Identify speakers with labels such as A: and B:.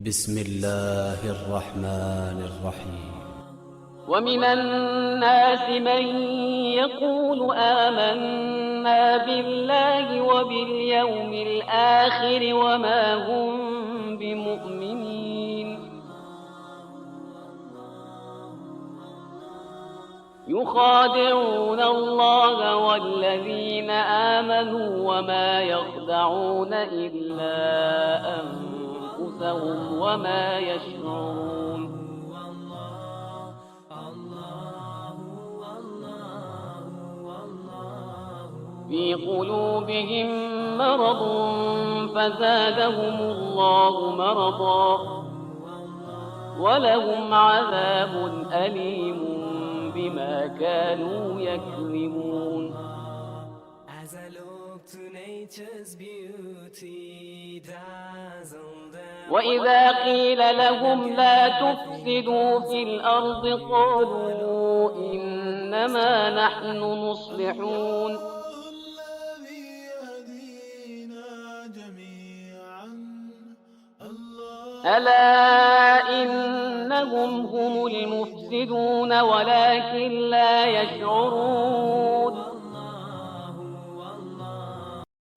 A: بسم الله الرحمن الرحيم.
B: ومن الناس من يقول آمنا بالله وباليوم الآخر وما هم بمؤمنين يخادعون الله والذين آمنوا وما يخدعون إلا أنفسهم وما يشعرون في قلوبهم مرض فزادهم الله مرضا ولهم عذاب أليم بما كانوا يكذبون.
C: As I look to nature's beauty dazzled
B: وإذا قيل لهم لا تفسدوا في الأرض قالوا إنما نحن مصلحون ألا إنهم هم المفسدون ولكن لا يشعرون.